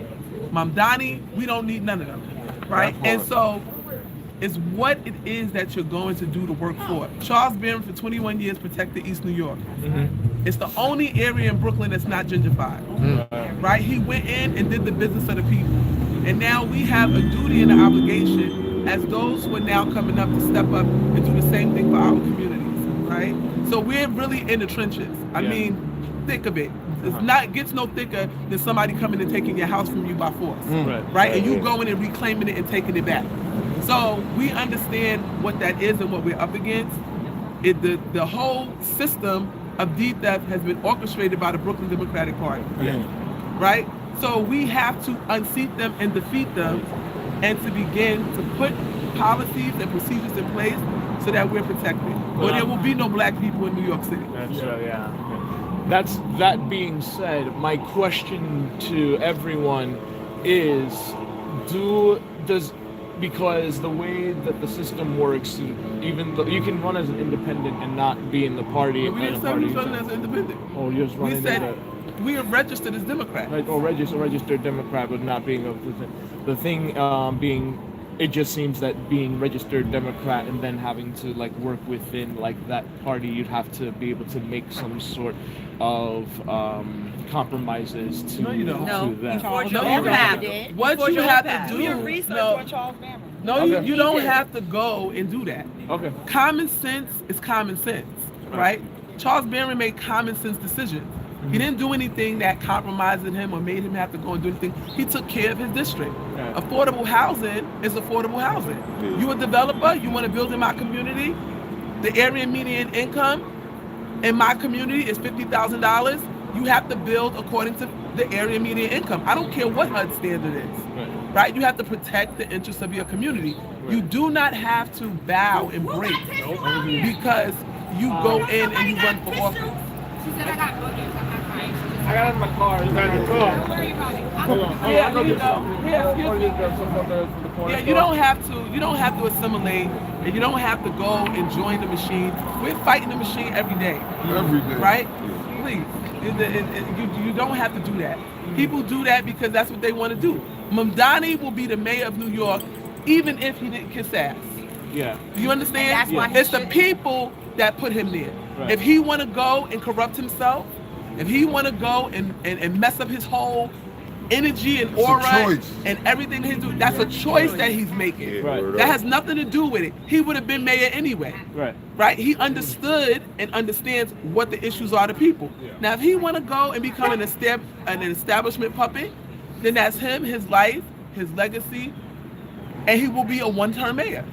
Mamdani. We don't need none of them. Right? And so it's what it is that you're going to do to work for. Charles Barron for 21 years protected East New York. It's the only area in Brooklyn that's not gentrified. Right? He went in and did the business of the people. And now we have a duty and an obligation as those who are now coming up to step up and do the same thing for our communities. Right? So we're really in the trenches. I mean, think of it. It gets no thicker than somebody coming and taking your house from you by force. Right? And you going and reclaiming it and taking it back. So we understand what that is and what we're up against. The whole system of D-theft has been orchestrated by the Brooklyn Democratic Party. Right? So we have to unseat them and defeat them and to begin to put policies and procedures in place so that we're protected. Or there will be no black people in New York City.
That being said, my question to everyone is, because the way that the system works, even though you can run as an independent and not be in the party.
We didn't say we was running as an independent.
Oh, you're just running.
We said we are registered as Democrats.
Right, or registered Democrat, but not being the thing being. It just seems that being registered Democrat and then having to like work within like that party, you'd have to be able to make some sort of compromises to
No, you don't.
to that.
Before
No,
Charles
you
Bammer.
don't. What you have to do?
Do your research on Charles Bammer.
No,
Okay.
you don't have to go and do that.
Okay.
Common sense is common sense, right? Charles Barron made common sense decisions. He didn't do anything that compromised him or made him have to go and do anything. He took care of his district.
Right.
Affordable housing is affordable housing. You a developer, you want to build in my community, the area median income in my community is $50,000. You have to build according to the area median income. I don't care what HUD standard is, right? You have to protect the interests of your community. You do not have to bow and break because you go in and you run for office.
She said I got boogers.
I got it in my car. It's in my car.
Don't worry about it.
Hold on.
Yeah, you don't have to. You don't have to assimilate, and you don't have to go and join the machine. We're fighting the machine every day.
Every day.
Right? Please, you don't have to do that. People do that because that's what they want to do. Mamdani will be the mayor of New York, even if he didn't kiss ass.
Yeah.
Do you understand?
That's why he
it's the
should.
people that put him there.
Right.
If he want to go and corrupt himself, if he want to go and mess up his whole energy and aura and everything he do, that's a choice that he's making.
Right.
That has nothing to do with it. He would have been mayor anyway.
Right.
Right? He understood and understands what the issues are to people.
Yeah.
Now, if he want to go and become an establishment puppet, then that's him, his life, his legacy, and he will be a one-term mayor.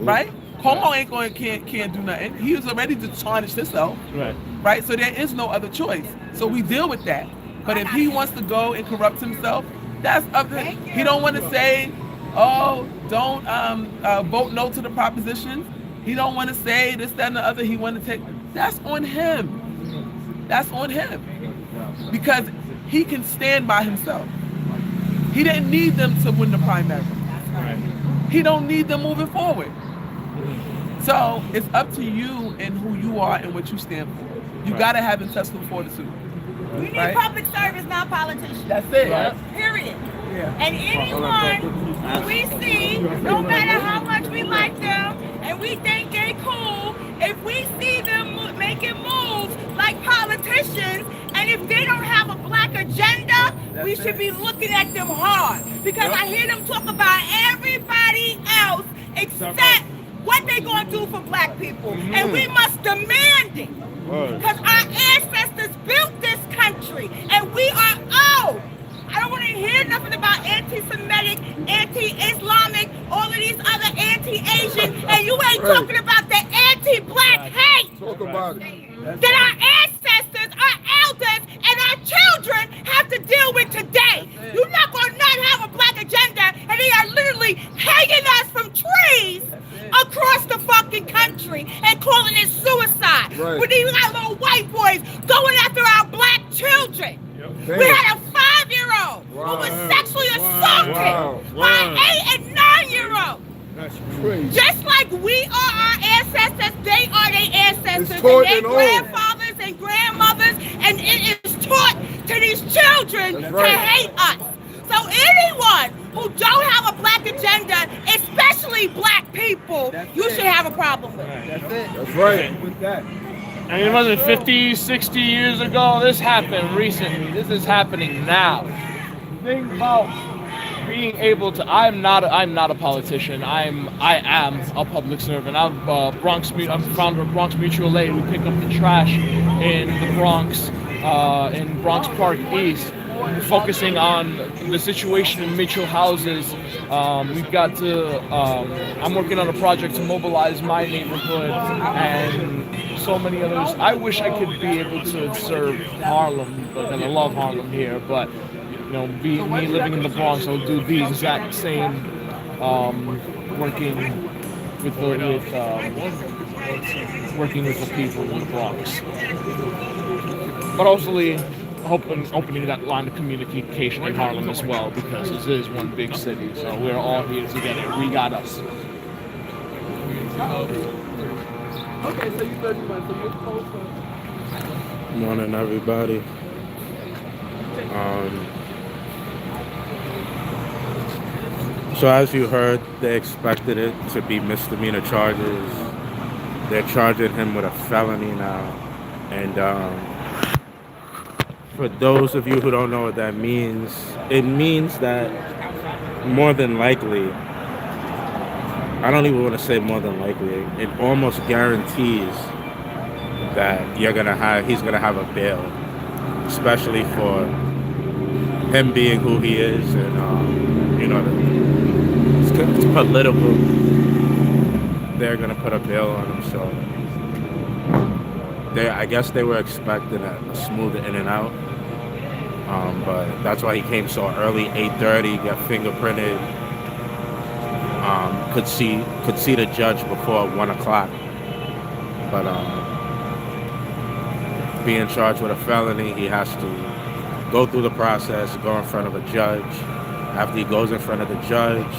Right? Cuomo ain't going can't do nothing. He was already tarnished himself.
Right.
Right? So there is no other choice. So we deal with that. But if he wants to go and corrupt himself, that's up to him. He don't want to say, oh, don't vote no to the propositions. He don't want to say this, that, and the other. He want to take. That's on him. That's on him. Because he can stand by himself. He didn't need them to win the primary.
Right.
He don't need them moving forward. So it's up to you and who you are and what you stand for. You gotta have intestinal fortitude.
We need
Right.
public service, not politicians.
That's it.
Period.
Yeah.
And anyone who we see, no matter how much we like them and we think they cool, if we see them making moves like politicians, and if they don't have a black agenda, we should be looking at them hard. Because I hear them talk about everybody else except what they gonna do for black people. And we must demand it. Because our ancestors built this country and we are old. I don't want to hear nothing about anti-Semitic, anti-Islamic, all of these other anti-Asian, and you ain't talking about the anti-black hate
Talk about it.
that our ancestors, our elders, and our children have to deal with today. You're not going to not have a black agenda, and they are literally hanging us from trees across the fucking country and calling it suicide.
Right.
When these little white boys going after our black children. We had a 5-year-old who was sexually assaulted by an 8- and 9-year-old.
That's crazy.
Just like we are our ancestors, they are their ancestors,
It's taught
and
in
their
all.
grandfathers and grandmothers, and it is taught to these children
That's
to
right.
hate us. So anyone who don't have a black agenda, especially black people, you should have a problem with.
That's right. With that.
And it wasn't 50, 60 years ago. This happened recently. This is happening now. Think about being able to. I'm not a politician. I am a public servant. I'm founder of Bronx Mutual Aid. We pick up the trash in the Bronx, in Bronx Park East. Focusing on the situation in Mitchell houses. We've got to, I'm working on a project to mobilize my neighborhood and so many others. I wish I could be able to serve Harlem, but and I love Harlem here, but you know, me living in the Bronx, I'll do the exact same, working with the people in the Bronx. But hopefully, opening that line of communication in Harlem as well, because this is one big city. So we're all here together. We got us.
Okay, so you said you went to your post.
Morning, everybody. So as you heard, they expected it to be misdemeanor charges. They're charging him with a felony now. And for those of you who don't know what that means, it means that more than likely, I don't even want to say more than likely, it almost guarantees that he's gonna have a bail, especially for him being who he is, and it's political. They're gonna put a bail on him, so I guess they were expecting a smooth in and out, but that's why he came so early, 8:30, got fingerprinted. Could see the judge before 1 o'clock, but being charged with a felony, he has to go through the process, go in front of a judge. After he goes in front of the judge,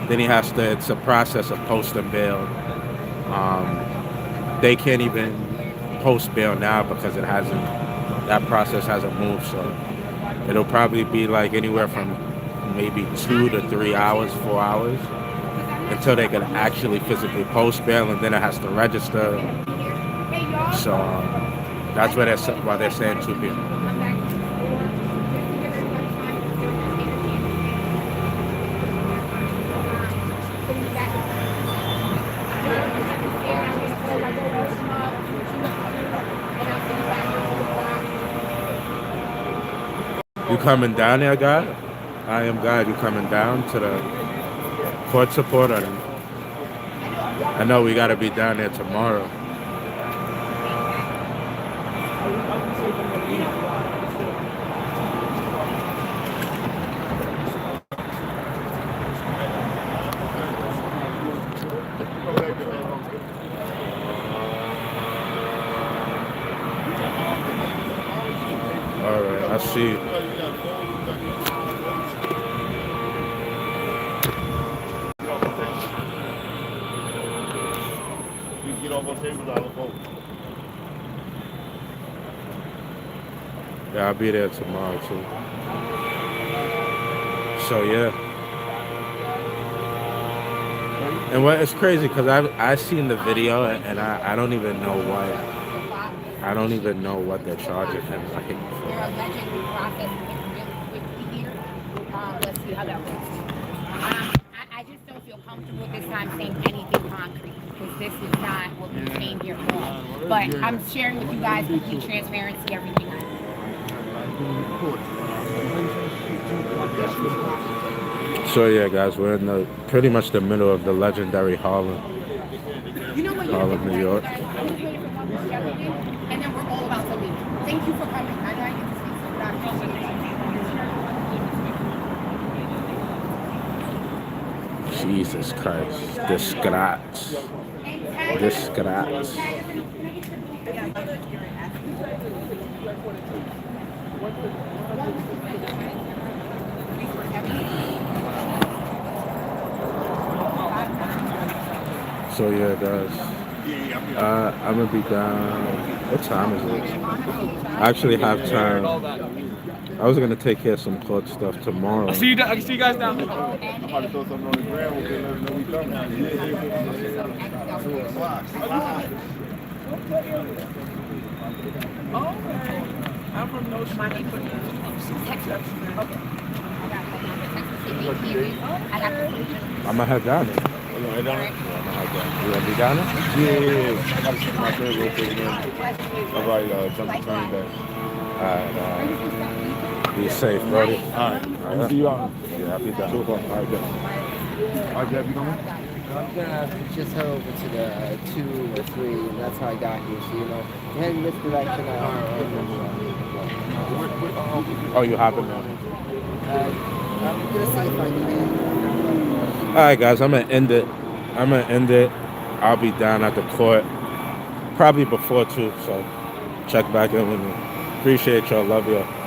then it's a process of posting bail. They can't even post bail now because that process hasn't moved, so it'll probably be like anywhere from maybe 2 to 3 hours, 4 hours, until they can actually physically post bail, and then it has to register. So that's why they're saying 2 p.m. You coming down there, God? I am God. You coming down to the court support? I know we got to be down there tomorrow. All right, I see. Yeah, I'll be there tomorrow too. So yeah. And it's crazy because I seen the video and I don't even know why. I don't even know what they're charging him.
They're allegedly processing it really quickly here. Let's see how that works. I just don't feel comfortable this time saying anything concrete because this is not what we came here for. But I'm sharing with you guys complete transparency, everything I know.
So yeah, guys, we're in pretty much the middle of the legendary Harlem, New York.
And then we're all about to leave. Thank you for coming. I know I get to speak so loud.
Jesus Christ, disgrace. So yeah, guys, I'm gonna be down. What time is it? I actually have time. I was gonna take care of some court stuff tomorrow.
I see you guys down there.
I'm about to throw something on the ground. We'll let them know we coming.
Okay. I'm from Newsome.
I'm gonna head down there. You wanna be down there?
Yeah. I gotta check my thing real quick, man. All right, jump the turn back.
Alright, be safe, brother.
Alright. See you on.
Yeah, I'll be down.
2 o'clock. Alright, good. Alright, Jeff, you coming?
I'm gonna just head over to the 2 or 3, and that's how I got here. So, heading this direction.
Oh, you hopping down?
I'm gonna see if I can.
Alright, guys, I'm gonna end it. I'll be down at the court probably before 2, so check back in with me. Appreciate y'all. Love y'all.